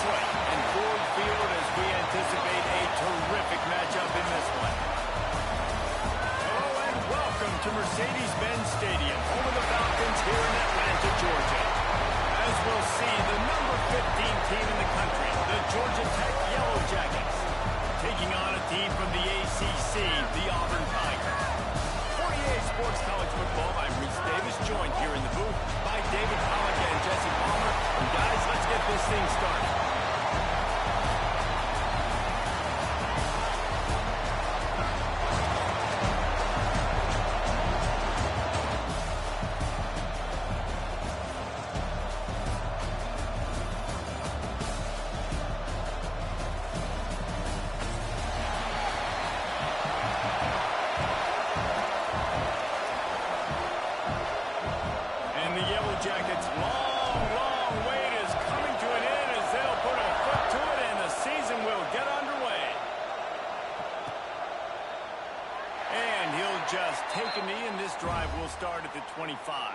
Detroit and Ford Field as we anticipate a terrific matchup in this one. Hello and welcome to Mercedes-Benz Stadium, home of the Falcons here in Atlanta, Georgia. As we'll see, the number 15 team in the country, the Georgia Tech Yellow Jackets, taking on a team from the ACC, the Auburn Tigers. For EA Sports College Football, I'm Reese Davis, joined here in the booth by David Pollack and Jesse Palmer. And guys, let's get this thing started. Jackets' long wait is coming to an end as they'll put a foot to it and the season will get underway. And he'll just take a knee and this drive will start at the 25.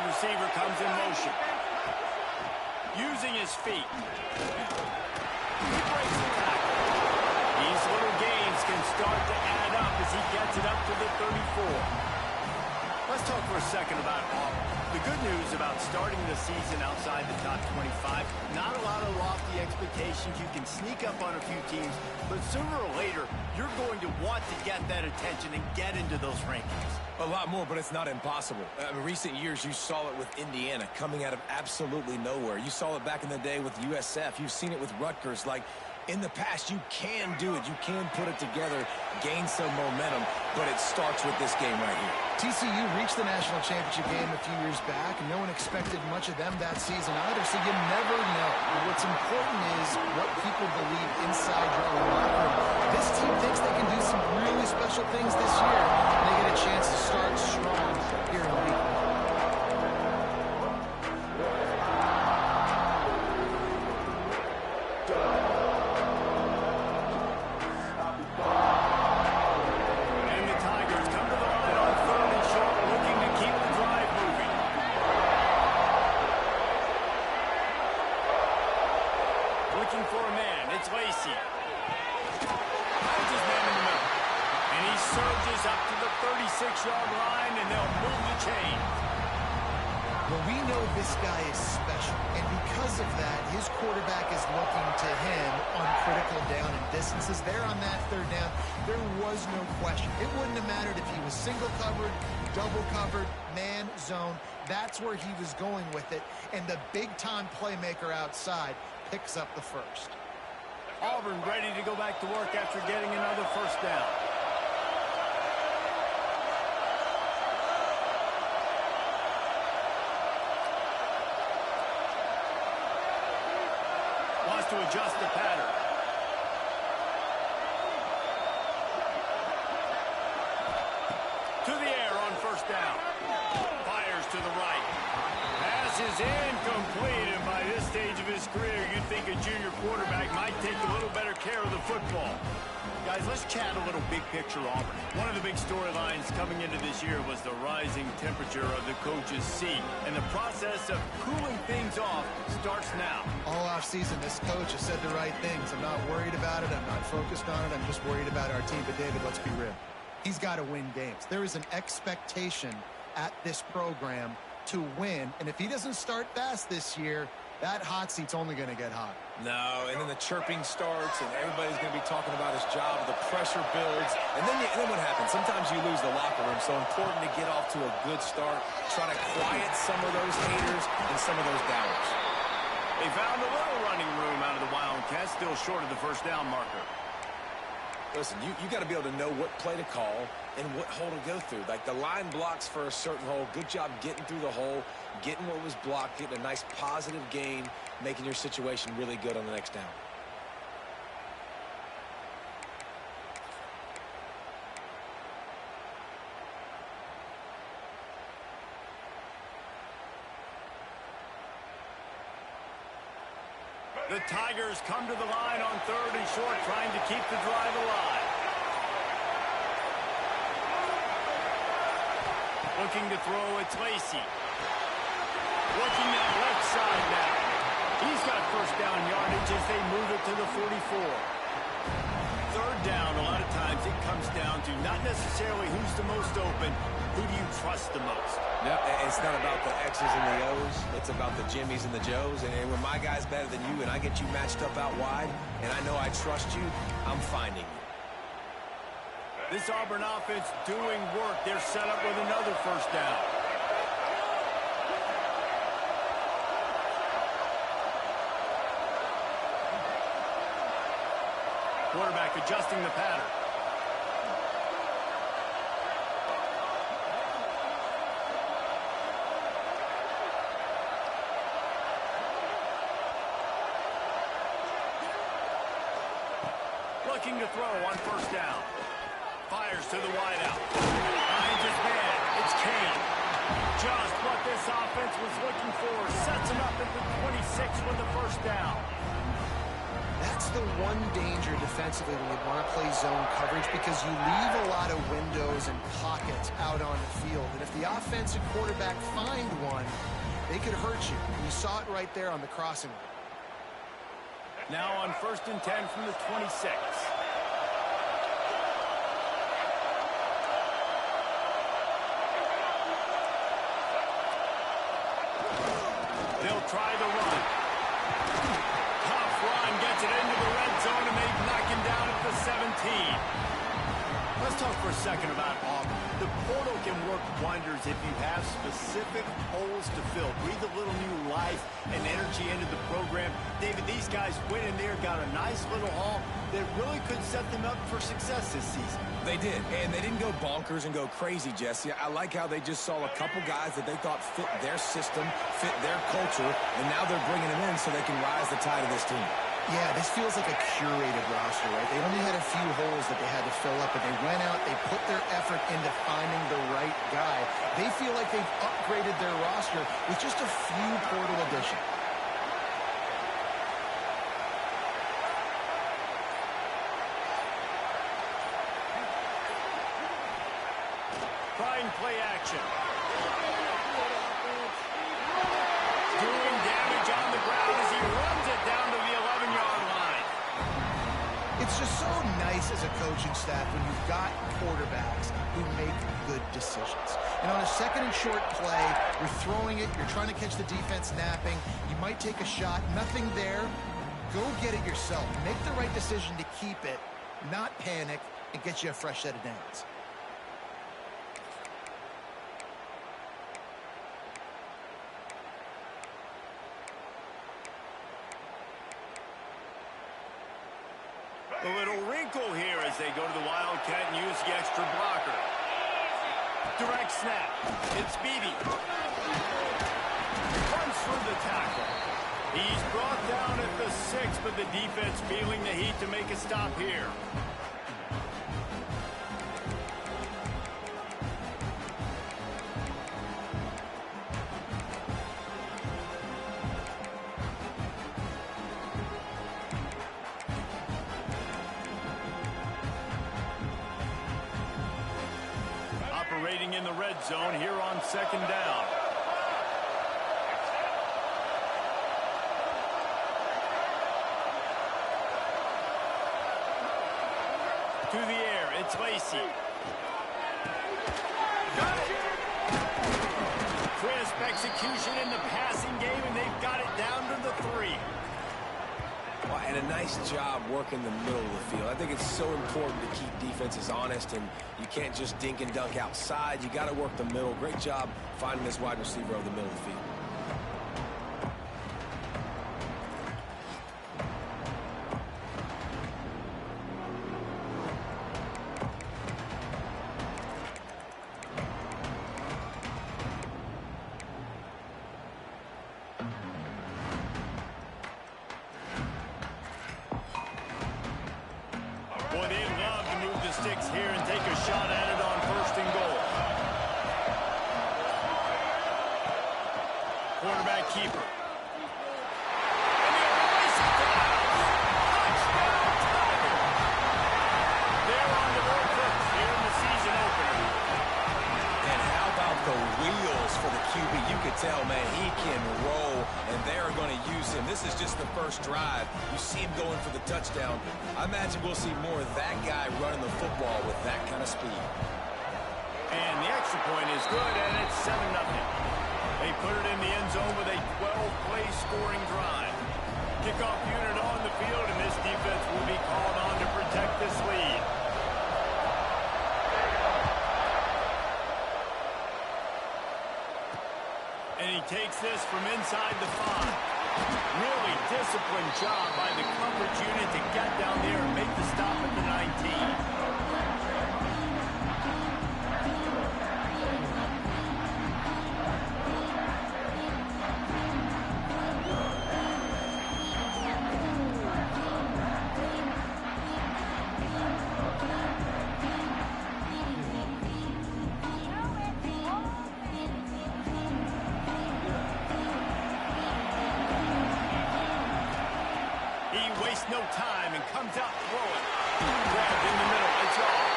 Receiver comes in motion. Using his feet. He breaks the tackle. These little gains can start to add up as he gets it up to the 34. Let's talk for a second about Auburn. The good news about starting the season outside the top 25, not a lot of lofty expectations. You can sneak up on a few teams, but sooner or later, you're going to want to get that attention and get into those rankings. A lot more, but it's not impossible. In recent years, you saw it with Indiana coming out of absolutely nowhere. You saw it back in the day with USF. You've seen it with Rutgers. Like, in the past, you can do it. You can put it together, gain some momentum, but it starts with this game right here. TCU reached the national championship game a few years back, and no one expected much of them that season either, so you never know. And what's important is what people believe inside your own locker room. This team thinks they can do some really special things this year, and they get a chance to start strong here in week 1. Up to the 36-yard line, and they'll move the chain. Well, we know this guy is special, and because of that, his quarterback is looking to him on critical down and distances. There on that third down, there was no question. It wouldn't have mattered if he was single covered, double covered, man zone. That's where he was going with it, and the big-time playmaker outside picks up the first. Auburn ready to go back to work after getting another first down. To adjust the pattern. To the air on first down. Fires to the right. Pass is incomplete, and by this stage of his career, you'd think a junior quarterback might take a little better care of the football. Guys, let's chat a little big picture Auburn. One of the big storylines coming into this year was the rising temperature of the coach's seat, and the process of cooling things off starts now. All offseason, this coach has said the right things. I'm not worried about it. I'm not focused on it. I'm just worried about our team. But, David, let's be real. He's got to win games. There is an expectation at this program to win, and if he doesn't start fast this year, that hot seat's only going to get hot. No, and then the chirping starts, and everybody's going to be talking about his job. The pressure builds, and then what happens? Sometimes you lose the locker room, so important to get off to a good start. Try to quiet some of those haters and some of those doubters. They found a little running room out of the Wildcats, still short of the first down marker. Listen, you got to be able to know what play to call and what hole to go through. Like the line blocks for a certain hole. Good job getting through the hole, getting what was blocked, getting a nice positive gain, making your situation really good on the next down. The Tigers come to the line on 3rd and short, trying to keep the drive alive. Looking to throw, it's Lacey. Looking at left side now. He's got first down yardage as they move it to the 44. 3rd down, a lot of times it comes down to not necessarily who's the most open, who do you trust the most? No, it's not about the X's and the O's. It's about the Jimmies and the Joes. And when my guy's better than you and I get you matched up out wide and I know I trust you, I'm finding you. This Auburn offense doing work. They're set up with another first down. Quarterback adjusting the pattern. Looking to throw on first down. Fires to the wideout. Finds his man. It's Kane. Just what this offense was looking for. Sets him up at the 26 with the first down. That's the one danger defensively when you want to play zone coverage, because you leave a lot of windows and pockets out on the field. And if the offensive quarterback find one, they could hurt you. And you saw it right there on the crossing. Now on 1st and 10 from the 26. They'll try the run. Tough run, gets it into the red zone, and they knock him down at the 17. Let's talk for a second about Auburn. The portal can work wonders if you have specific holes to fill. Breathe a little new life and energy into the program. David, these guys went in there, got a nice little haul that really could set them up for success this season. They did, and they didn't go bonkers and go crazy, Jesse. I like how they just saw a couple guys that they thought fit their system, fit their culture, and now they're bringing them in so they can rise the tide of this team. Yeah, this feels like a curated roster, right? They only had a few holes that they had to fill up, but they went out, they put their effort into finding the right guy. They feel like they've upgraded their roster with just a few portal additions. Trying play action. Doing damage on the ground as he runs it down to the 11-yard line. It's just so nice as a coaching staff when you've got quarterbacks who make good decisions. And on a 2nd and short play, you're throwing it, you're trying to catch the defense napping, you might take a shot, nothing there. Go get it yourself. Make the right decision to keep it, not panic, and get you a fresh set of downs. A little wrinkle here as they go to the Wildcat and use the extra blocker. Direct snap. It's Beebe. Runs through the tackle. He's brought down at the 6, but the defense feeling the heat to make a stop here. Operating in the red zone here on 2nd down. To the air, it's Lacey. Got it! Crisp execution in the passing game, and they've got it down to the 3. Well, and a nice job working the middle of the field. I think it's so important to keep defenses honest, and you can't just dink and dunk outside. You got to work the middle. Great job finding this wide receiver over the middle of the field. shot at it on first and goal. Quarterback keeper. And the erase it down. Touchdown, Tigers. They're on the road first here in the season opener. And how about the wheels for the QB? You could tell, man, he can roll, and they're going to use him. This is just the first drive. You see him going for the touchdown. I imagine we'll see more of that guy running the football with that kind of speed. And the extra point is good, and it's 7-0. They put it in the end zone with a 12-play scoring drive. Kickoff unit on the field, and this defense will be called on to protect this lead. And he takes this from inside the 5. Really disciplined job by the coverage unit to get down there and make the stop at the 19. No time and comes out throwing. Grabbed in the middle. It's off.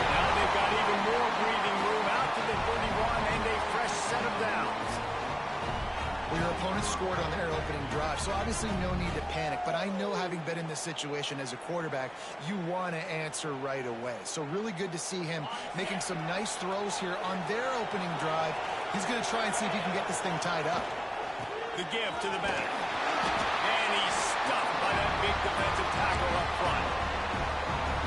Now they've got even more breathing room out to the 31 and a fresh set of downs. Well, your opponent scored on their opening drive, so obviously no need to panic. But I know, having been in this situation as a quarterback, you want to answer right away. So really good to see him making some nice throws here on their opening drive. He's going to try and see if he can get this thing tied up. The give to the back. And he's stuffed by that big defensive tackle up front.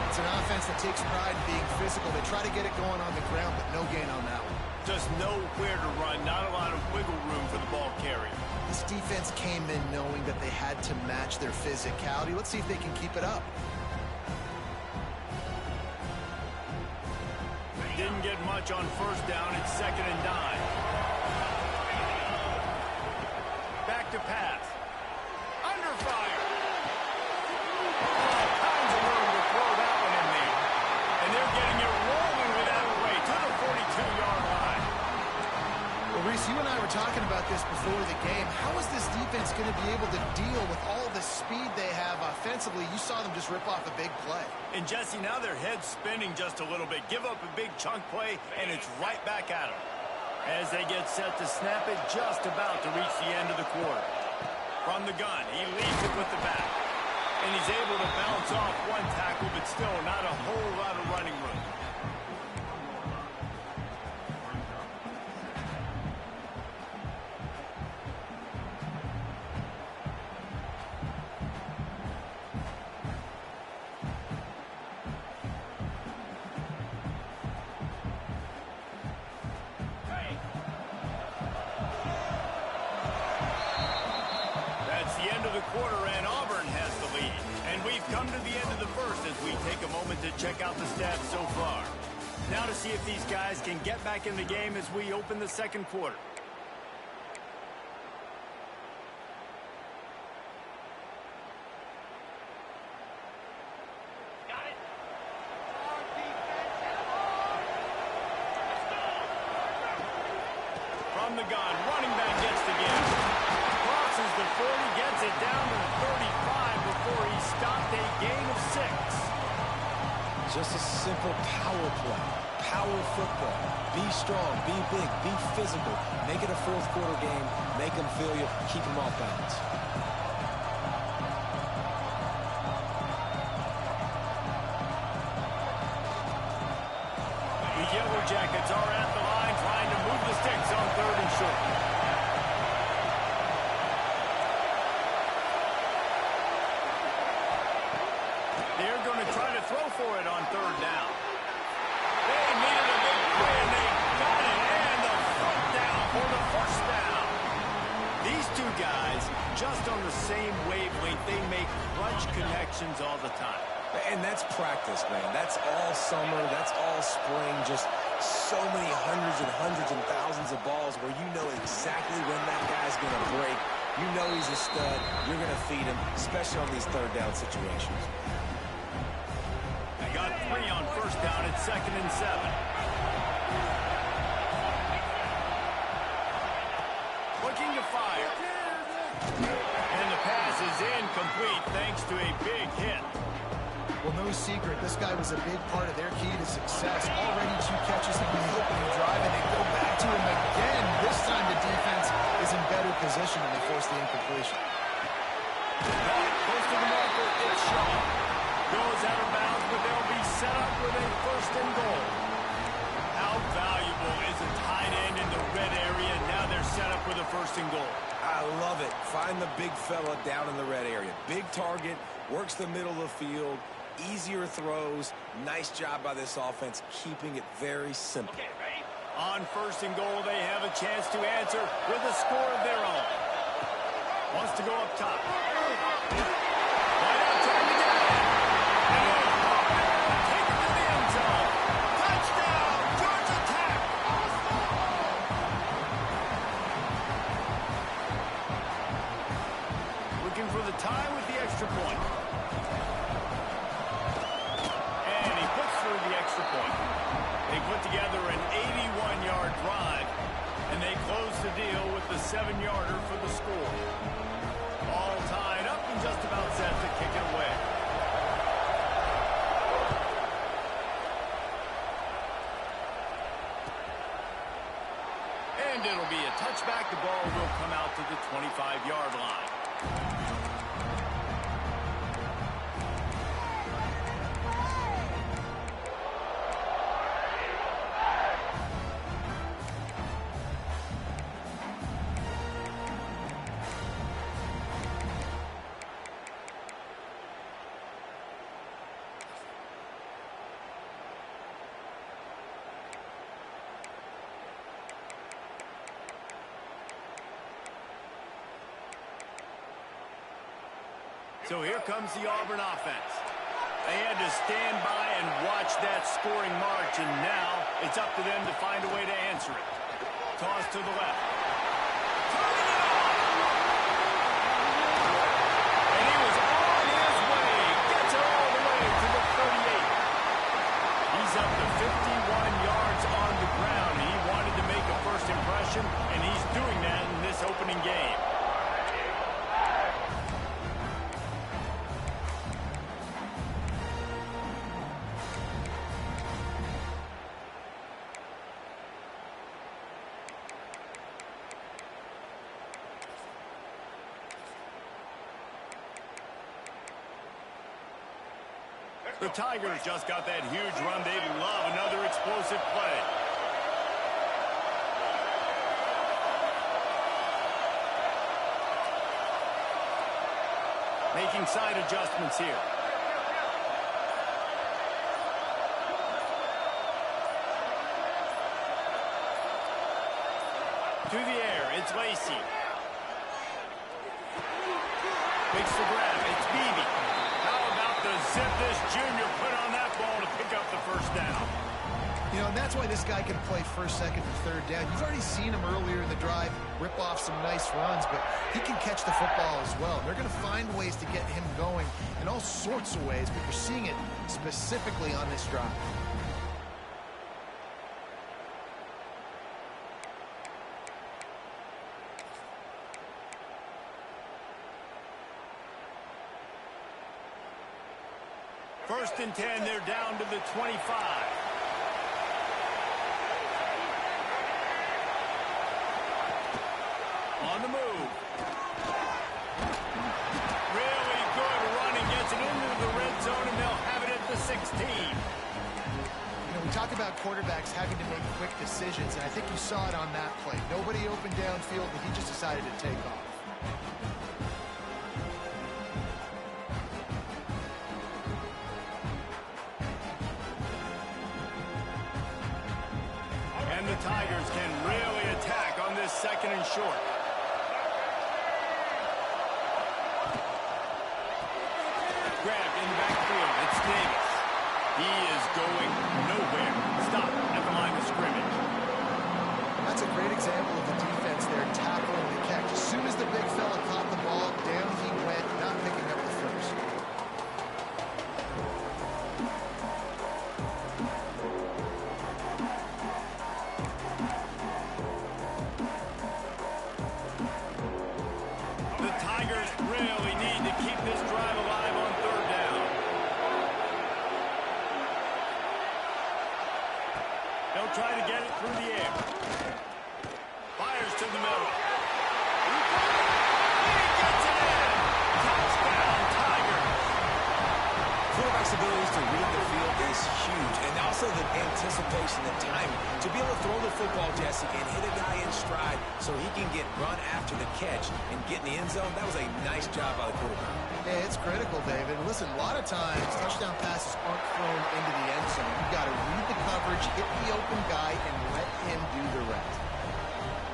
It's an offense that takes pride in being physical. They try to get it going on the ground, but no gain on that one. Just nowhere to run, not a lot of wiggle room for the ball carrier. This defense came in knowing that they had to match their physicality. Let's see if they can keep it up. Didn't get much on first down. It's 2nd and 9. Back to pass. Under fire. All kinds of room to throw that one in there. And they're getting it rolling with that away to the 42-yard line. Well, Reese, you and I were talking about this before the game. How is this defense going to be able to deal with all the speed they have offensively? You saw them just rip off a big play. And, Jesse, now their head's spinning just a little bit. Give up a big chunk play, and it's right back at them. As they get set to snap it, just about to reach the end of the quarter. From the gun, he leads it with the back. And he's able to bounce off one tackle, but still not a whole lot of running room. Quarter, and Auburn has the lead. And we've come to the end of the first as we take a moment to check out the stats so far. Now to see if these guys can get back in the game as we open the second quarter. From the gun, running back gets the give. Crosses the 40, gets it down to the 35 before he stopped a gain of 6. Just a simple power play. Power football. Be strong, be big, be physical. Make it a fourth quarter game. Make them feel you. Keep them off balance. The Yellow Jackets are at the line trying to move the sticks on 3rd and short. They're going to try to throw for it on 3rd down. They needed a big play, and they got it, and the front down for the first down. These two guys, just on the same wavelength, they make clutch connections all the time. And that's practice, man. That's all summer. That's all spring. Just so many hundreds and thousands of balls where you know exactly when that guy's going to break. You know he's a stud. You're going to feed him, especially on these 3rd down situations. They got 3 on 1st first down at 2nd and 7. Looking to fire. And the pass is incomplete thanks to a big hit. Well, no secret, this guy was a big part of their key to success. Already 2 catches in the opening drive, and they go back to him again. This time the defense is in better position, and they force the incompletion. Close to the marker, it's Shaw. Goes out of bounds, but they'll be set up with a 1st and goal. How valuable is a tight end in the red area? Now they're set up with a 1st and goal. I love it. Find the big fella down in the red area. Big target, works the middle of the field, easier throws. Nice job by this offense, keeping it very simple. Okay, ready? On 1st and goal, they have a chance to answer with a score of their own. Wants to go up top. Wide out, trying to get it. Take it to the end zone. Touchdown, Georgia Tech. Looking for the tie with the extra point. And he puts through the extra point. They put together an 81-yard drive, and they close the deal with the 7-yarder for the score. All tied up and just about set to kick it away. And it'll be a touchback. The ball will come out to the 25-yard line. So here comes the Auburn offense. They had to stand by and watch that scoring march, and now it's up to them to find a way to answer it. Toss to the left. Turning it off! And he was on his way. Gets it all the way to the 38. He's up to 51 yards on the ground. He wanted to make a first impression, and he's doing that in this opening game. The Tigers just got that huge run. They love another explosive play. Making side adjustments here. To the air, it's Lacey. Makes the grab, it's Beebe. How about the zip this junior put on that ball to pick up the 1st down? You know, and that's why this guy can play 1st, 2nd, and 3rd down. You've already seen him earlier in the drive rip off some nice runs, but he can catch the football as well. They're going to find ways to get him going in all sorts of ways, but you're seeing it specifically on this drive. First and 10, they're down to the 25. On the move. Really good running, gets it into the red zone, and they'll have it at the 16. You know, we talk about quarterbacks having to make quick decisions, and I think you saw it on that play. Nobody open downfield, but he just decided to take off. And the Tigers can really attack on this 2nd and short. Grabbed in the backfield. It's Davis. He is going nowhere. Stop at the line of scrimmage. That's a great example of the defense there tackling the catch. As soon as the big fella caught the ball, down he went, not picking up the 1st. abilities to read the field is huge. And also the anticipation, the timing. To be able to throw the football, Jesse, and hit a guy in stride so he can get run after the catch and get in the end zone, that was a nice job by the quarterback. Yeah, it's critical, David. Listen, a lot of times, touchdown passes aren't thrown into the end zone. You've got to read the coverage, hit the open guy, and let him do the rest.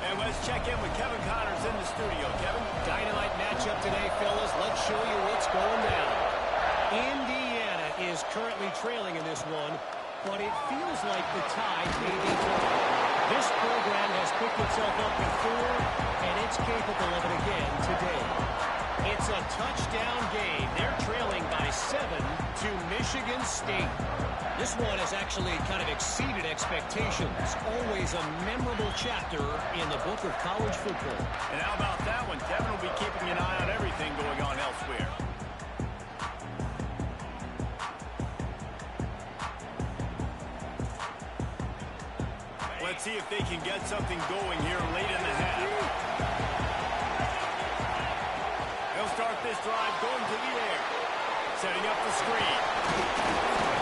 And let's check in with Kevin Connors in the studio. Kevin? Dynamite matchup today, fellas. Let's show you what's going down. Indiana is currently trailing in this one, but it feels like the tide may be turning. This program has picked itself up before, and it's capable of it again today. It's a touchdown game. They're trailing by 7 to Michigan State. This one has actually kind of exceeded expectations. Always a memorable chapter in the book of college football. And how about that one? Kevin will be keeping an eye on everything going on elsewhere. Let's see if they can get something going here late in the half. They'll start this drive going to the air. Setting up the screen.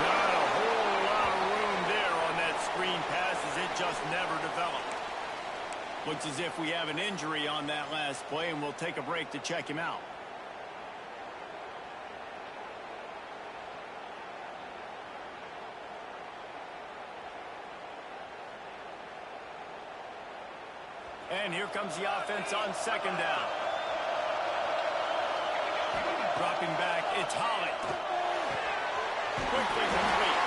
Not a whole lot of room there on that screen pass as it just never developed. Looks as if we have an injury on that last play, and we'll take a break to check him out. And here comes the offense on second down. Dropping back, it's Holly. Quickly complete.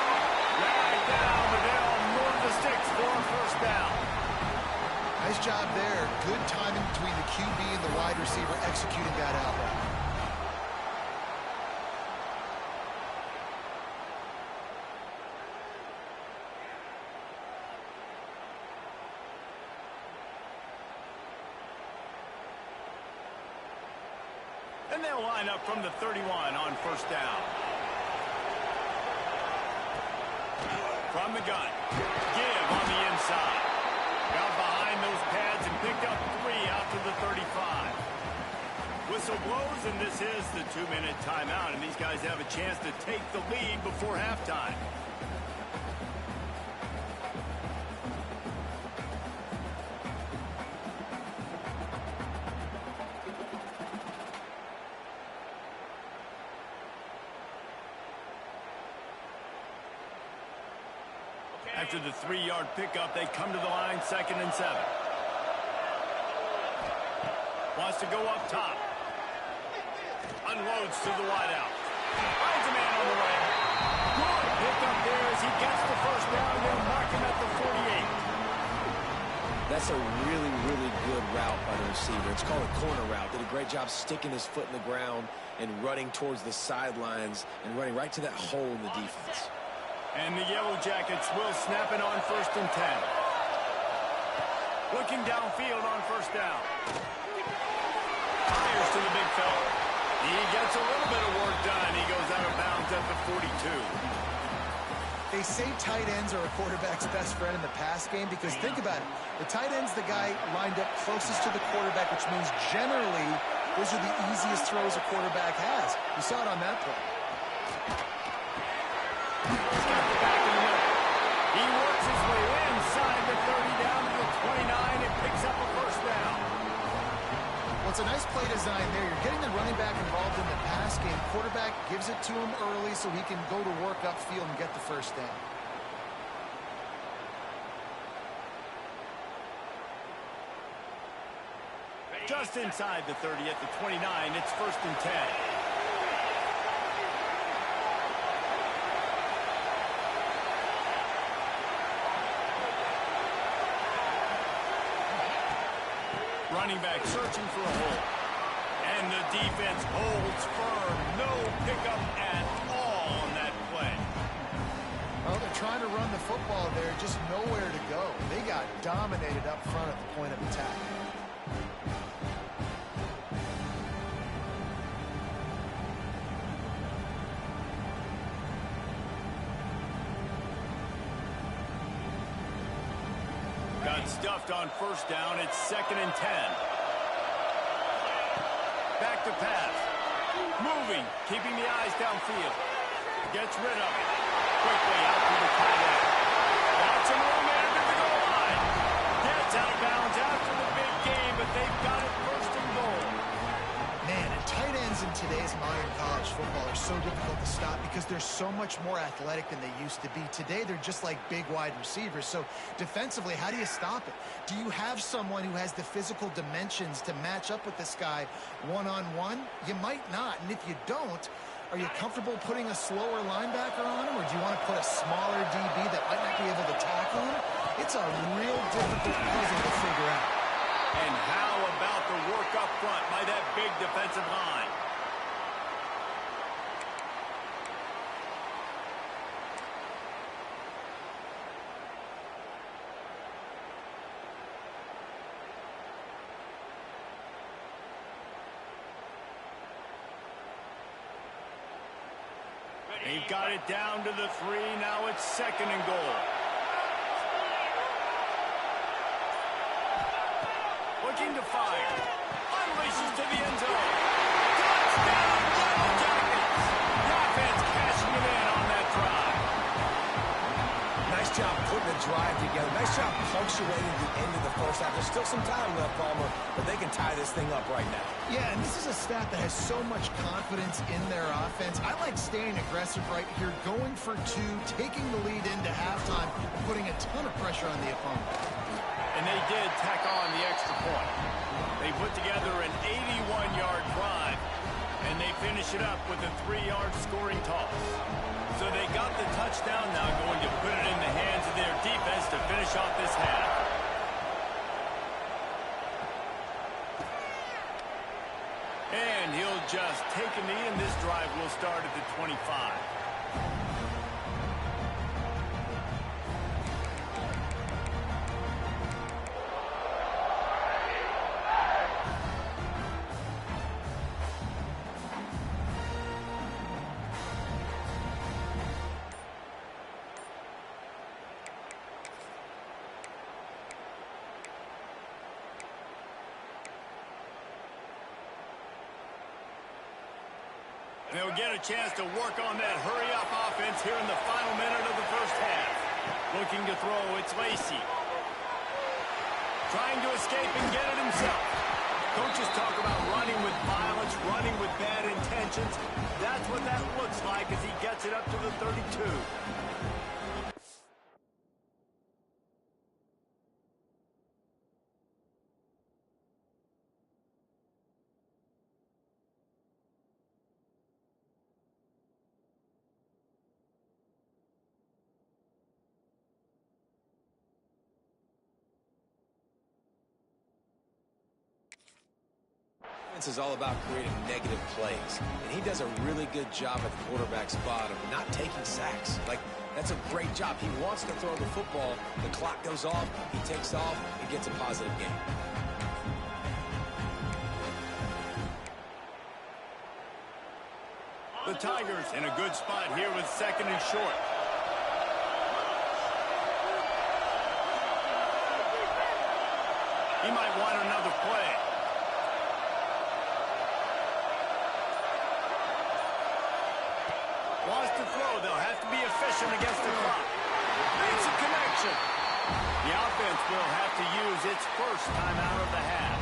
Right down the middle, move the sticks for a first down. Nice job there. Good timing between the QB and the wide receiver executing that out route. And they'll line up from the 31 on first down. From the gun. Give on the inside. Got behind those pads and picked up 3 out to the 35. Whistle blows, and this is the 2-minute timeout, and these guys have a chance to take the lead before halftime. After the 3-yard pickup, they come to the line, 2nd and 7. Wants to go up top. Unloads to the wideout. Finds a man on the right. Good pickup there as he gets the first down. They'll mark him at the 48. That's a really, really good route by the receiver. It's called a corner route. Did a great job sticking his foot in the ground and running towards the sidelines and running right to that hole in the defense. And the Yellow Jackets will snap it on 1st and 10. Looking downfield on first down. Fires to the big fella. He gets a little bit of work done. He goes out of bounds at the 42. They say tight ends are a quarterback's best friend in the pass game because think about it. The tight end's the guy lined up closest to the quarterback, which means generally those are the easiest throws a quarterback has. You saw it on that play. He's got the back in the middle. He works his way inside the 30 down to the 29 and picks up a first down. Well, it's a nice play design there. You're getting the running back involved in the pass game. Quarterback gives it to him early so he can go to work upfield and get the first down. Just inside the 30 at the 29, it's 1st and 10. Running back searching for a hole. And the defense holds firm. No pickup at all on that play. Well, they're trying to run the football there, just nowhere to go. They got dominated up front at the point of attack. Got stuffed on first down. It's 2nd and 10. Back to pass. Moving, keeping the eyes downfield. Gets rid of it. Quickly out to the tight end. Got some room in at the goal line. Gets out of bounds after the big game, but they've got it first and goal. Man, and tight ends in today's modern college football are so difficult to stop because they're so much more athletic than they used to be. Today, they're just like big wide receivers. So defensively, how do you stop it? Do you have someone who has the physical dimensions to match up with this guy one-on-one? You might not. And if you don't, are you comfortable putting a slower linebacker on him, or do you want to put a smaller DB that might not be able to tackle him? It's a real difficult puzzle to figure out. And how about the work up front by that big defensive line? They've got it down to the 3. Now it's second and goal. Looking to fire. Unleashes to the end zone. Touchdown, Yellow Jackets. The offense cashing it in on that drive. Nice job putting the drive together. Nice job punctuating the end of the first half. There's still some time left, Palmer, but they can tie this thing up right now. Yeah, and this is a staff that has so much confidence in their offense. I like staying aggressive right here, going for 2, taking the lead into halftime, and putting a ton of pressure on the opponent. And they did tack on the extra point. They put together an 81-yard drive, and they finish it up with a 3-yard scoring toss. So they got the touchdown, now going to put it in the hands of their defense to finish off this half. And he'll just take a knee, and this drive will start at the 25. They'll get a chance to work on that hurry-up offense here in the final minute of the first half. Looking to throw, it's Lacey. Trying to escape and get it himself. Coaches talk about running with violence, running with bad intentions. That's what that looks like as he gets it up to the 32. This is all about creating negative plays, and he does a really good job at the quarterback spot of not taking sacks. Like, that's a great job. He wants to throw the football. The clock goes off. He takes off and gets a positive gain. The Tigers in a good spot here with second and short. He might want another play. Wants to throw. They'll have to be efficient against the clock. Makes a connection. The offense will have to use its first timeout of the half.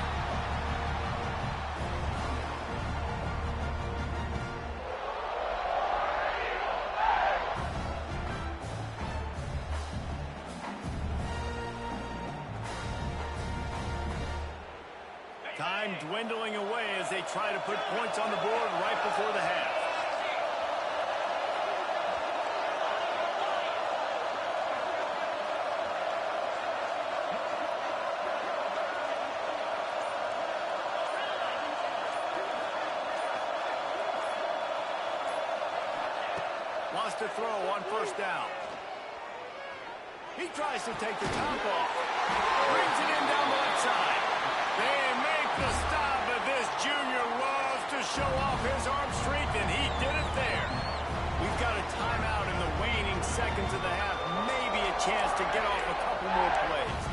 Time dwindling away as they try to put points on the board right before the half. Wants to throw on first down. He tries to take the top off. Brings it in down the left side. They make the stop, but this junior loves to show off his arm strength, and he did it there. We've got a timeout in the waning seconds of the half. Maybe a chance to get off a couple more plays.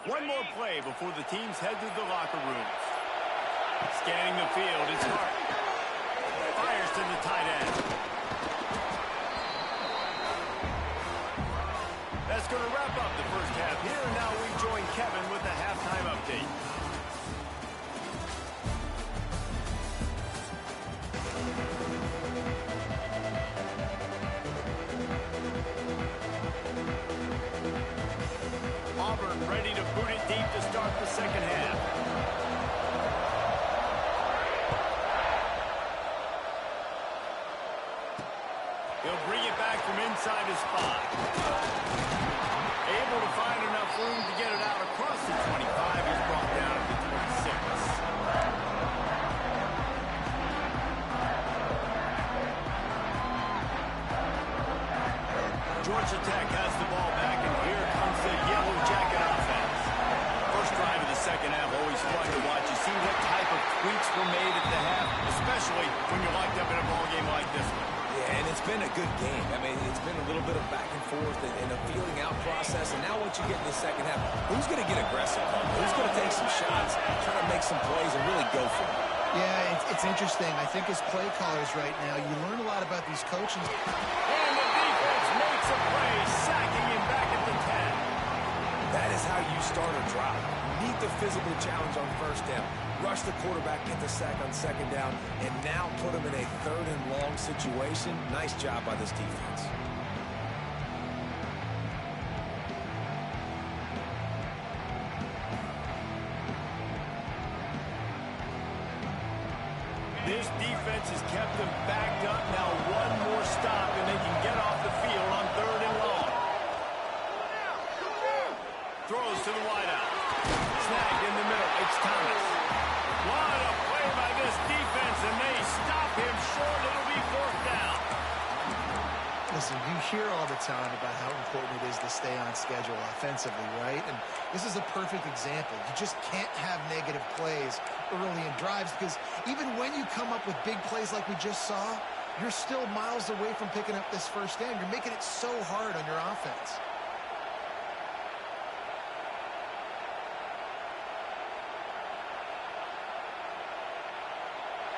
One more play before the teams head to the locker rooms. Scanning the field, it's Hart. Fires to the tight end. That's going to wrap up the first half here. And now we join Kevin with the halftime update. Auburn ready to boot it deep to start the second half. He'll bring it back from inside his spot. Able to find enough room to get it out across the 25. He's brought down to the 26. Georgia Tech has the ball back, and here comes the Yellow Jacket offense. First drive of the second half, always fun to watch. You see what type of tweaks were made at the half, especially when you're locked up in a ball game like this one. Yeah, and it's been a good game. I mean, it's been a little bit of back and forth and a feeling out process. And now once you get in the second half, who's going to get aggressive? Who's going to take some shots, try to make some plays, and really go for it? Yeah, it's interesting. I think as play callers right now, you learn a lot about these coaches. And the defense makes a play, sacking him back at the 10. That is how you start a drive. Meet the physical challenge on first down. Rush the quarterback, get the sack on second down, and now put him in a third and long situation. Nice job by this defense. This defense has kept them backed up. Now one more stop, and they can get off the field on third and long. Throws to the wideout. Snagged in the middle. It's Thomas. What a play by this defense, and they stop him short. It'll be fourth down. Listen, you hear all the time about how important it is to stay on schedule offensively, right? And this is a perfect example. You just can't have negative plays early in drives because even when you come up with big plays like we just saw, you're still miles away from picking up this first down. You're making it so hard on your offense.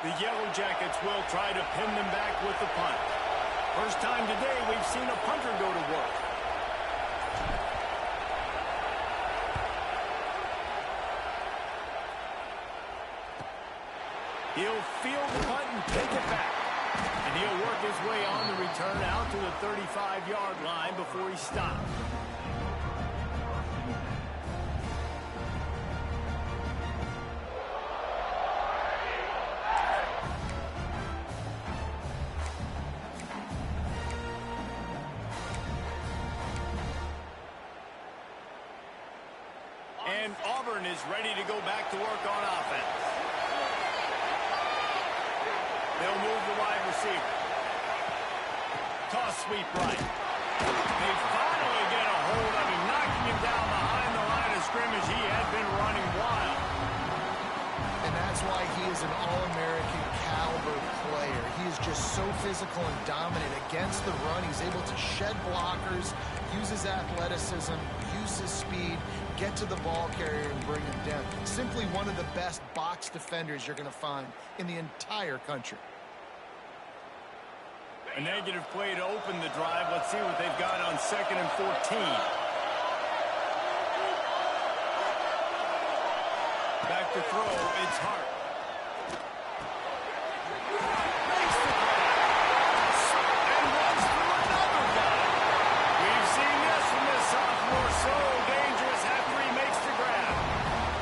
The Yellow Jackets will try to pin them back with the punt. First time today we've seen a punter go to work. He'll field the punt and take it back. And he'll work his way on the return out to the 35-yard line before he stopped. And Auburn is ready to go back to work on offense. They'll move the wide receiver. Toss sweep right. They finally get a hold of him, knocking him down behind the line of scrimmage. He had been running wild. And that's why he is an All-American caliber player. He is just so physical and dominant against the run. He's able to shed blockers, use his athleticism, use his speed, get to the ball carrier and bring him down. Simply one of the best box defenders you're going to find in the entire country. A negative play to open the drive. Let's see what they've got on 2nd and 14. Back to throw, it's Hart. Makes the grab. And runs through another guy. We've seen this from this sophomore. So dangerous after he makes the grab.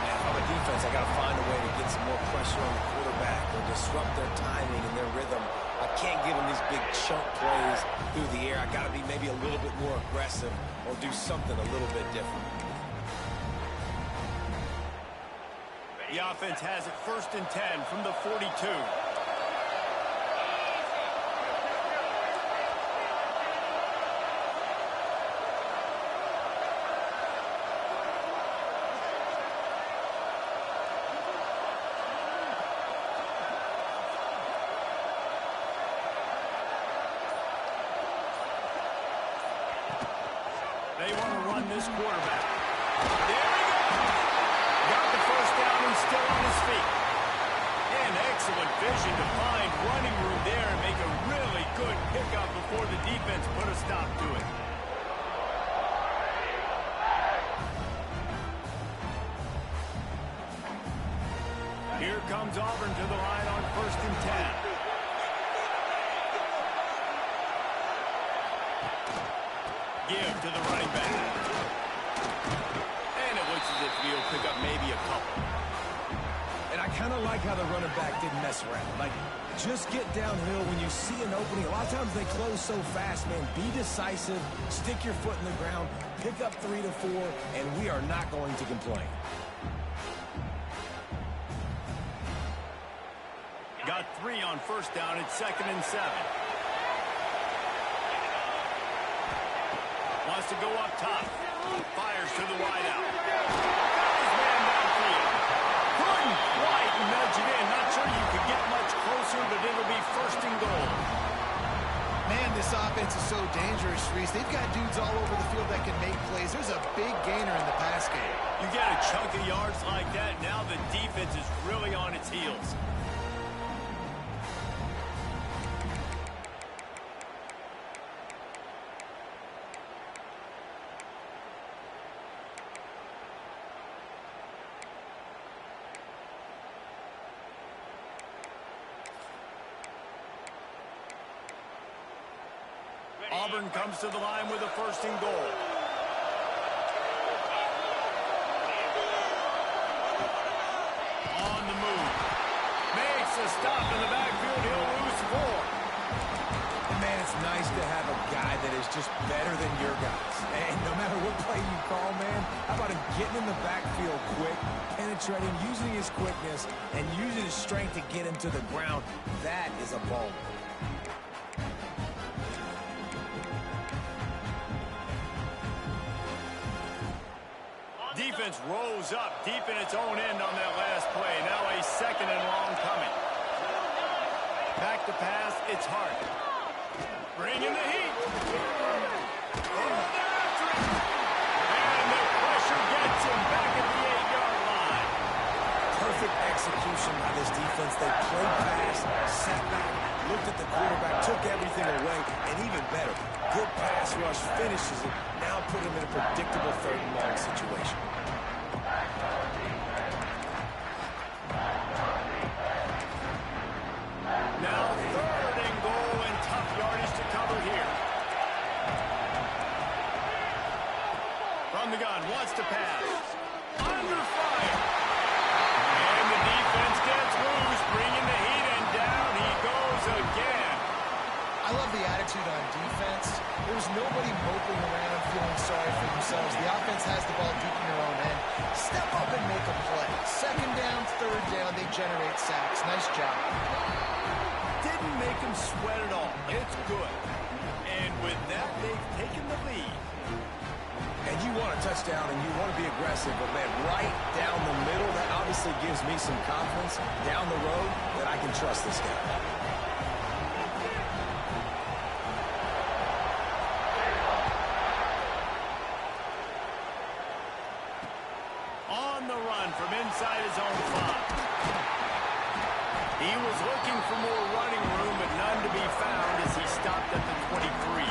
And from a defense, I got to find a way to get some more pressure on the quarterback or disrupt their timing and their rhythm. I can't give them these big chunk plays through the air. I got to be maybe a little bit more aggressive or do something a little bit different. The offense has it 1st and 10 from the 42. They want to run this quarterback. There he goes. Got the first down and still on his feet. And excellent vision to find running room there and make a really good pickup before the defense put a stop to it. Here comes Auburn to the line on 1st and 10. Give to the running back. And it looks as if he'll pick up maybe a couple. And I kind of like how the running back didn't mess around. Like, just get downhill when you see an opening. A lot of times they close so fast, man. Be decisive, stick your foot in the ground, pick up 3 to 4, and we are not going to complain. Got 3 on 1st down. It's 2nd and 7. Wants to go up top. Fires to the wideout. Got his man downfield. Couldn't quite nudge it in. Not sure you could get much closer, but it'll be 1st and goal. Man, this offense is so dangerous, Reese. They've got dudes all over the field that can make plays. There's a big gainer in the pass game. You get a chunk of yards like that, now the defense is really on its heels. Auburn comes to the line with a 1st and goal. On the move. Makes a stop in the backfield. He'll lose 4. And man, it's nice to have a guy that is just better than your guys. And no matter what play you call, man, how about him getting in the backfield quick, penetrating, using his quickness, and using his strength to get him to the ground. That is a ball. Defense rose up deep in its own end on that last play. Now a 2nd and long coming. Back to pass, it's Hart. Bringing the heat. Oh, they're after it. And the pressure gets him back at the 8-yard line. Perfect execution by this defense. They played pass, sat back, looked at the quarterback, took everything away, and even better, good pass rush, finishes it, now put him in a predictable 3rd and long situation. Now 3rd and goal and tough yardage to cover here. From the gun, wants to pass. Under fire. And the defense gets loose, bringing the heat, and down he goes again. I love the attitude on defense. There's nobody moping around feeling sorry for themselves. The offense has the ball deep in their own end. Step up and make a play. 2nd down, 3rd down, they generate sacks. Nice job. Didn't make him sweat at all. It's good. And with that, they've taken the lead. And you want a touchdown and you want to be aggressive, but man, right down the middle, that obviously gives me some confidence down the road that I can trust this guy. On the run from inside his own 5. He was looking for more running room, but none to be found as he stopped at the 23.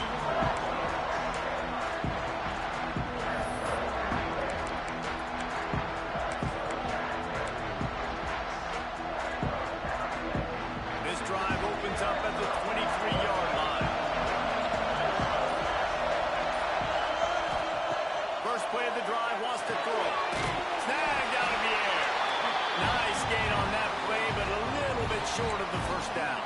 This drive opens up at the 23-yard line. First play of the drive, wants to throw. Snagged out of the air. Nice gain on that play, but a little bit short of the 1st down.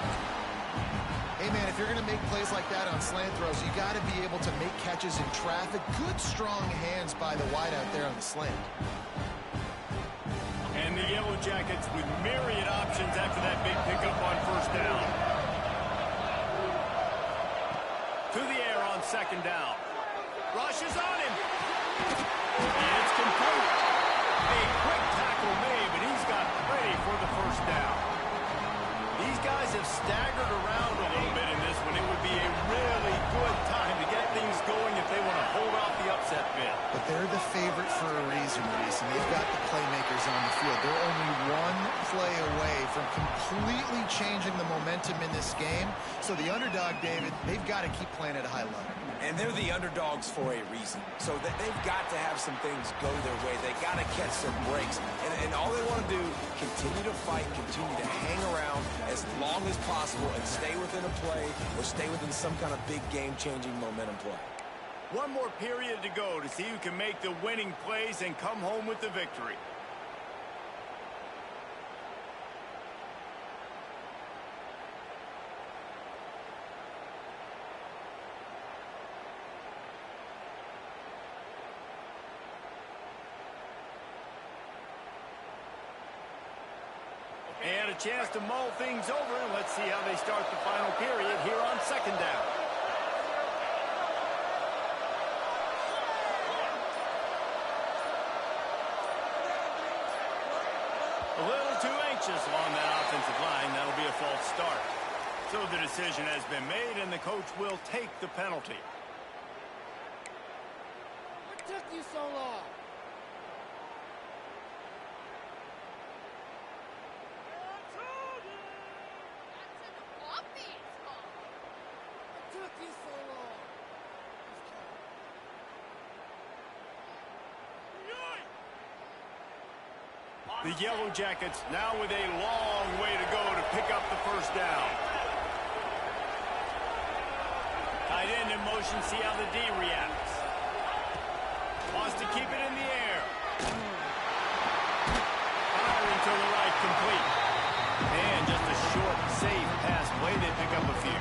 Hey, man, if you're going to make plays like that on slant throws, you got to be able to make catches in traffic. Good, strong hands by the wideout there on the slant. And the Yellow Jackets with myriad options after that big pickup on 1st down. To the air on 2nd down. Rushes on him. It's complete. A quick tackle made, but he's got ready for the 1st down. These guys have staggered around a little bit in this one. It would be a really good time to get things going if they want to hold off the upset bid. But they're the favorite for a reason, Reese, and they've play away from completely changing the momentum in this game. So the underdog, David, they've got to keep playing at a high level. And they're the underdogs for a reason. So they've got to have some things go their way. They got to catch some breaks. And all they want to do, continue to fight, continue to hang around as long as possible and stay within a play or stay within some kind of big game-changing momentum play. One more period to go to see who can make the winning plays and come home with the victory. And a chance to mull things over, and let's see how they start the final period here on second down. A little too anxious along that offensive line. That'll be a false start. So the decision has been made, and the coach will take the penalty. What took you so long? The Yellow Jackets now with a long way to go to pick up the first down. Tight end in motion, see how the D reacts. Wants to keep it in the air. Firing to the right, complete. And just a short, safe pass play. They pick up a few.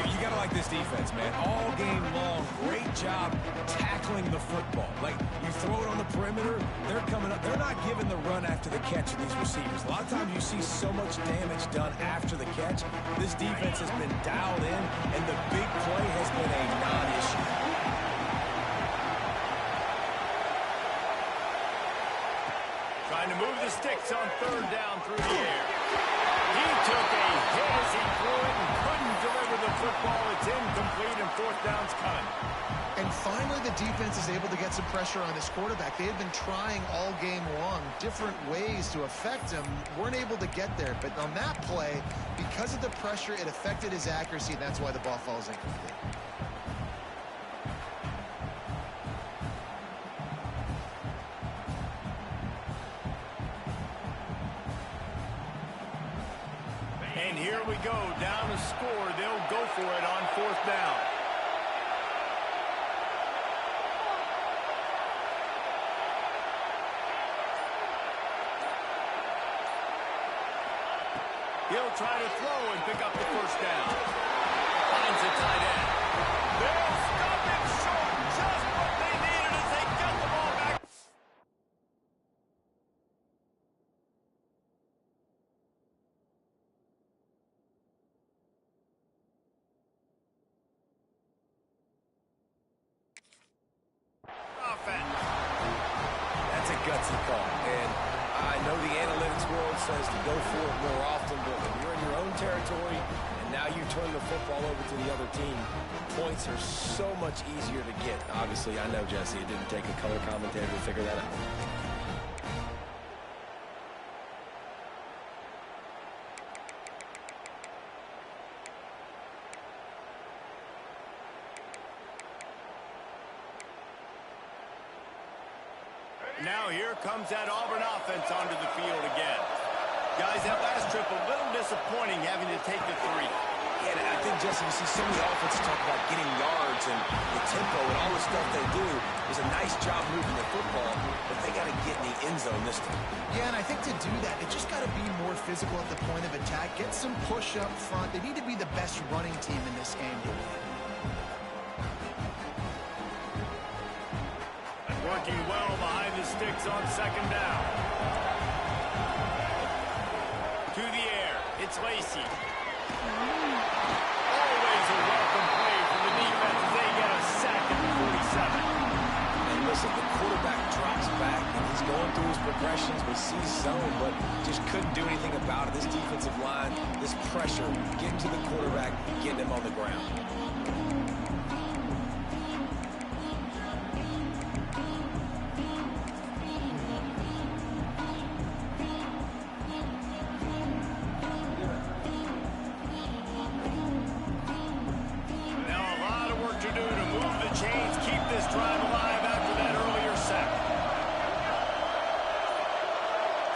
You got to like this defense, man. All game long, great job tackling the football. Like, you throw it on the perimeter, they're coming up. They're not giving the run after the catch of these receivers. A lot of times you see so much damage done after the catch. This defense has been dialed in, and the big play has been a non-issue. Trying to move the sticks on third down through the air. He took a hit as he threw it and couldn't deliver the football. It's incomplete, and fourth down's coming. And finally, the defense is able to get some pressure on this quarterback. They had been trying all game long different ways to affect him. Weren't able to get there. But on that play, because of the pressure, it affected his accuracy, and that's why the ball falls incomplete. And here we go, down to score. They'll go for it on fourth down. He'll try to throw and pick up the first down. Finds a tight end. They'll stop him short. Just what they needed as they get the ball back. Offense. That's a gutsy call. And I know the analytics world says to go for it more often, but when you're in your own territory and now you turn the football over to the other team, points are so much easier to get. Obviously, I know, Jesse, it didn't take a color commentator to figure that out. Now here comes that Auburn offense onto the field again. Guys, that last trip a little disappointing having to take the three. Yeah, and I think, Jesse, you see so many offenses talk about getting yards and the tempo and all the stuff they do. It was a nice job moving the football, but they got to get in the end zone this time. Yeah, and I think to do that, they just got to be more physical at the point of attack. Get some push up front. They need to be the best running team in this game to win. Working well behind the sticks on second down. To the air, it's Lacey. Always a welcome play for the defense as they get a sack at the 47. And listen, the quarterback drops back, and he's going through his progressions. We see zone, but just couldn't do anything about it. This defensive line, this pressure, getting to the quarterback, getting him on the ground.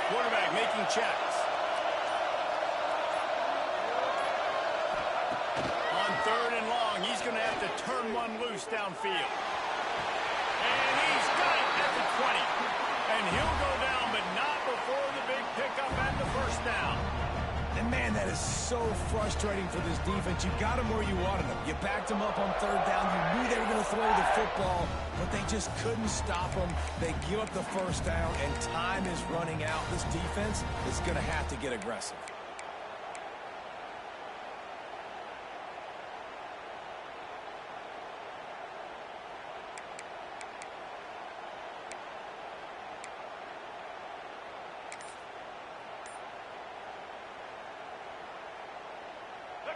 Quarterback making checks. On 3rd and long, he's going to have to turn one loose downfield. And he's got it at the 20. And he'll go down, but not before the big pickup and the first down. And, man, that is so frustrating for this defense. You got them where you wanted them. You backed them up on 3rd down. You knew they were going to throw the football, but they just couldn't stop them. They give up the first down, and time is running out. This defense is going to have to get aggressive.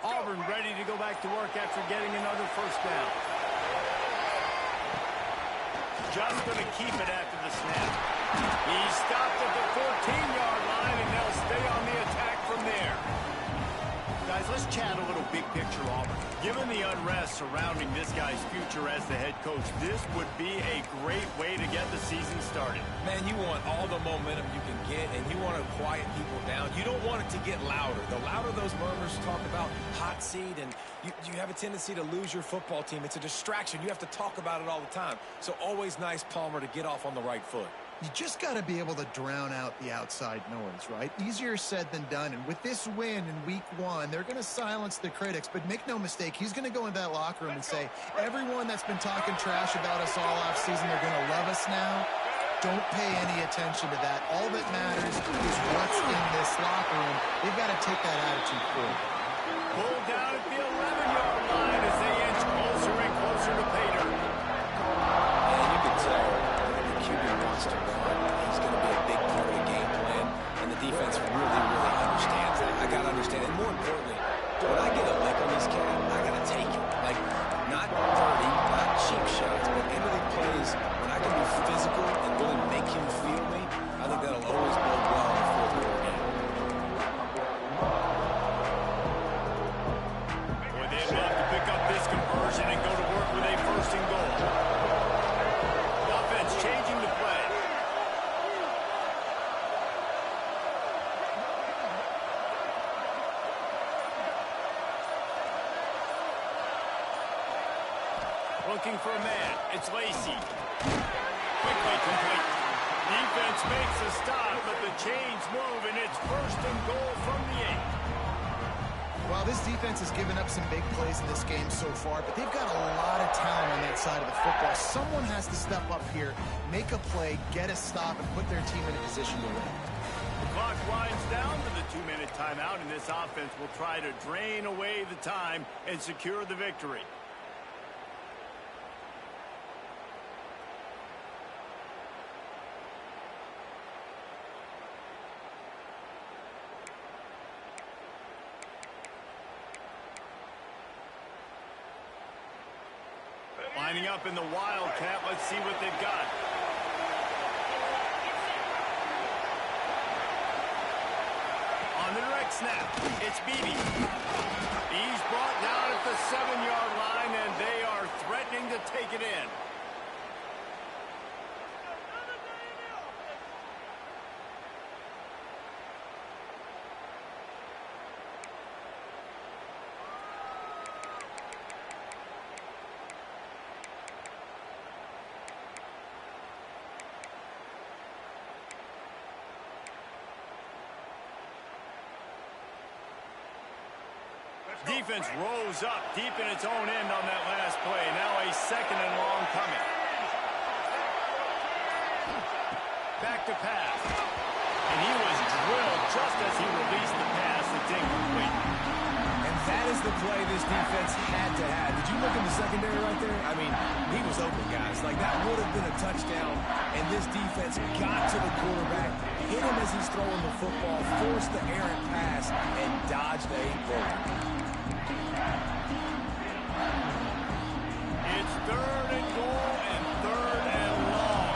Auburn ready to go back to work after getting another first down. Just going to keep it after the snap. He stopped at the 14-yard line, and they'll stay on the attack from there. Guys, let's chat a little big picture Auburn. Given the unrest surrounding this guy's future as the head coach, this would be a great way to get the season started. Man, you want all the momentum you can get, and you want to quiet people down. You don't want it to get louder. The louder those murmurs talk about hot seat, and you have a tendency to lose your football team. It's a distraction. You have to talk about it all the time. So always nice, Palmer, to get off on the right foot. You just got to be able to drown out the outside noise, right? Easier said than done. And with this win in week 1, they're going to silence the critics. But make no mistake, he's going to go into that locker room and say, everyone that's been talking trash about us all offseason, they're going to love us now. Don't pay any attention to that. All that matters is what's in this locker room. They've got to take that attitude forward. Pulled down at the 11-yard line as they inch closer and closer to pay dirt. And you can tell the QB wants to run. He's going to be a big part of the game plan, and the defense really, really understands that. I got to understand, and more importantly, when I get a lick on this cat, I got to take it. Like, not dirty, not cheap shots, but into the plays when I can be physical and really make him feel me. I think that'll always bode well in the fourth quarter game. Boy, they'd love to pick up this conversion and go to work with a 1st and goal. The offense changing the play. Looking for a man. It's Lacey. Quickly complete. Defense makes a stop, but the chains move, and it's 1st and goal from the 8. Well, this defense has given up some big plays in this game so far, but they've got a lot of talent on that side of the football. Someone has to step up here, make a play, get a stop, and put their team in a position to win. The clock winds down to the 2-minute timeout, and this offense will try to drain away the time and secure the victory. Lining up in the Wildcat. Let's see what they've got. On the direct snap, it's Beebe. He's brought down at the 7-yard line, and they are threatening to take it in. Defense rose up deep in its own end on that last play. Now a 2nd and long coming. Back to pass. And he was drilled just as he released the pass. It's incomplete. And that is the play this defense had to have. Did you look in the secondary right there? I mean, he was open, guys. Like, that would have been a touchdown. And this defense got to the quarterback, hit him as he's throwing the football, forced the errant pass, and dodged a bullet. It's 3rd and goal and 3rd and long.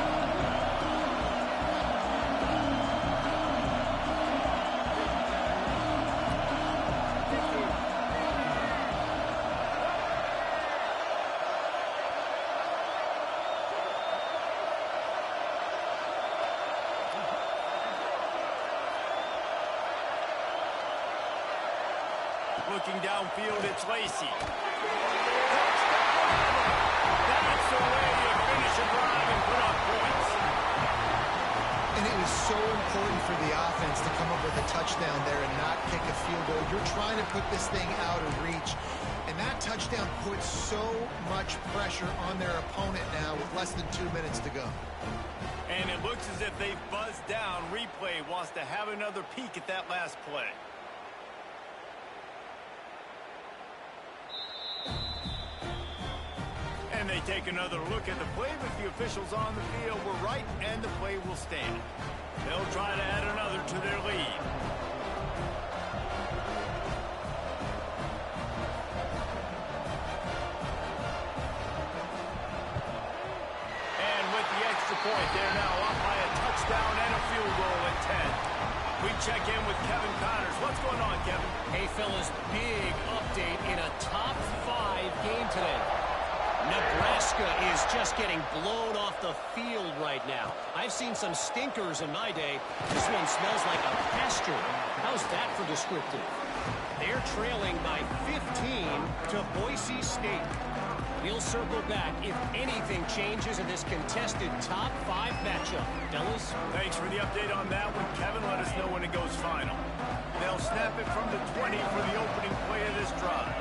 Looking downfield, it's Lacy. That's the way you finish a drive and put up points. And it was so important for the offense to come up with a touchdown there and not kick a field goal. You're trying to put this thing out of reach. And that touchdown puts so much pressure on their opponent now with less than 2 minutes to go. And it looks as if they've buzzed down. Replay wants to have another peek at that last play. And they take another look at the play, but the officials on the field were right, and the play will stand. They'll try to add another to their lead. And with the extra point, they're now up by a touchdown and a field goal at 10. We check in with Kevin Connors. What's going on, Kevin? Hey, fellas, big update in a top 5 game today. Nebraska is just getting blown off the field right now. I've seen some stinkers in my day. This one smells like a pasture. How's that for descriptive? They're trailing by 15 to Boise State. We'll circle back if anything changes in this contested top 5 matchup. Fellas? Thanks for the update on that one, Kevin. Let us know when it goes final. They'll snap it from the 20 for the opening play of this drive.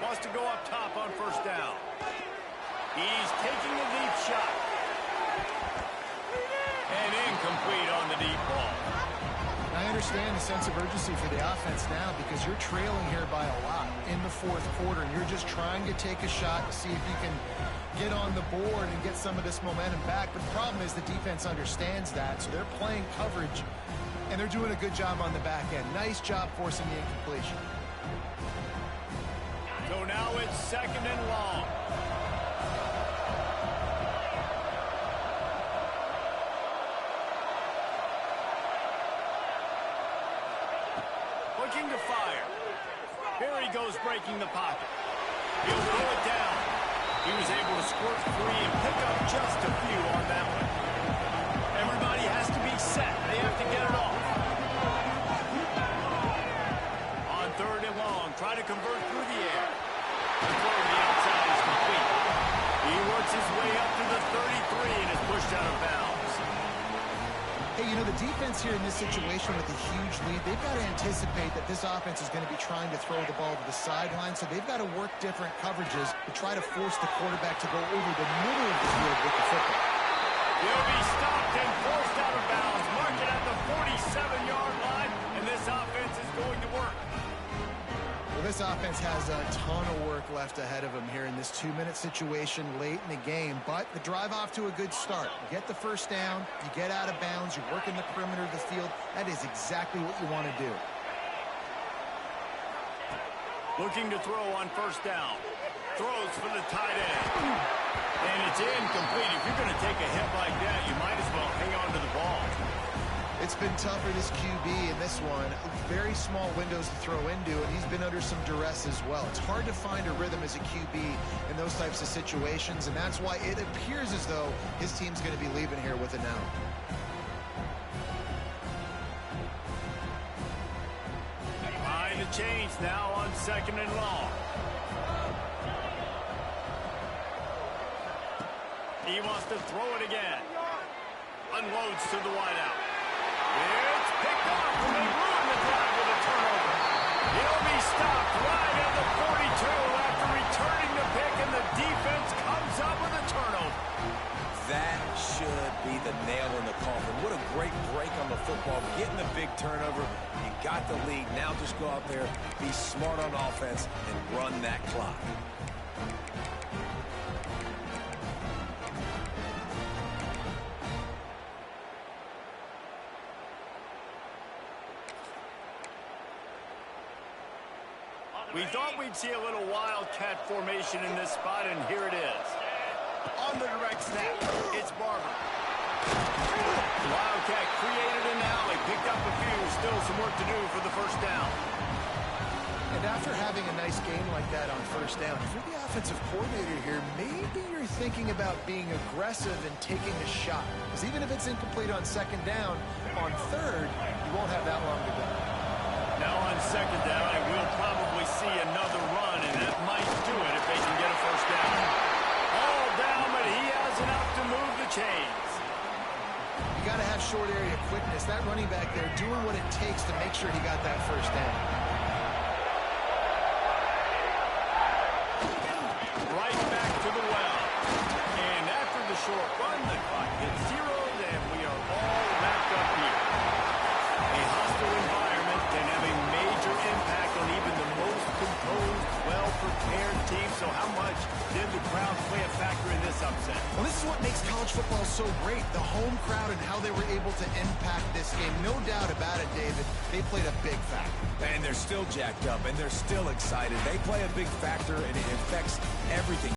Wants to go up top on first down. He's taking a deep shot. And incomplete on the deep ball. I understand the sense of urgency for the offense now because you're trailing here by a lot in the fourth quarter, and you're just trying to take a shot to see if you can get on the board and get some of this momentum back. But the problem is the defense understands that, so they're playing coverage, and they're doing a good job on the back end. Nice job forcing the incompletion. So now it's second and long. Looking to fire. Here he goes, breaking the pocket. He'll throw it down. He was able to squirt free and pick up just a few on that one. Everybody has to be set. They have to get it off. On third and long, try to convert through the air. The throw to the outside is complete. He works his way up to the 33 and is pushed out of bounds. Hey, you know, the defense here in this situation with a huge lead, they've got to anticipate that this offense is going to be trying to throw the ball to the sideline, so they've got to work different coverages to try to force the quarterback to go over the middle of the field with the football. He'll be stopped and forced out of bounds. Mark it at the 47-yard line, and this offense is going to work. Well, this offense has a ton of work left ahead of them here in this 2-minute situation late in the game, but the drive off to a good start. You get the first down, you get out of bounds, you're working the perimeter of the field. That is exactly what you want to do. Looking to throw on first down. Throws for the tight end. And it's incomplete. If you're going to take a hit like that, you might as well hang on to the ball. It's been tough for this QB in this one. Very small windows to throw into, and he's been under some duress as well. It's hard to find a rhythm as a QB in those types of situations, and that's why it appears as though his team's going to be leaving here with it now. Behind the chains now on second and long. He wants to throw it again. Unloads to the wideout. It's picked off, and they ruin the drive with a turnover. He'll be stopped right at the 42 after returning the pick, and the defense comes up with a turnover. That should be the nail in the coffin. What a great break on the football. Getting the big turnover. You got the lead. Now just go out there, be smart on offense, and run that clock. We thought we'd see a little wildcat formation in this spot, and here it is. On the direct snap, it's Barber. Wildcat created an alley, picked up a few, still some work to do for the first down. And after having a nice game like that on first down, if you're the offensive coordinator here, maybe you're thinking about being aggressive and taking a shot. Because even if it's incomplete on second down, on third, you won't have that long to go. Now on second down, and we'll probably see another run, and that might do it if they can get a first down. All down, but he has enough to move the chains. You got to have short area quickness. That running back there doing what it takes to make sure he got that first down. Right back to the well. And after the short run, the clock hits zeros, and we are all wrapped up here. A hostile environment can have a major impact on even the most composed, well-prepared team. So how much did the crowd play a factor in this upset? Well, this is what makes college football so great. The home crowd and how they were able to impact this game. No doubt about it, David. They played a big factor. And they're still jacked up, and they're still excited. They play a big factor, and it affects everything.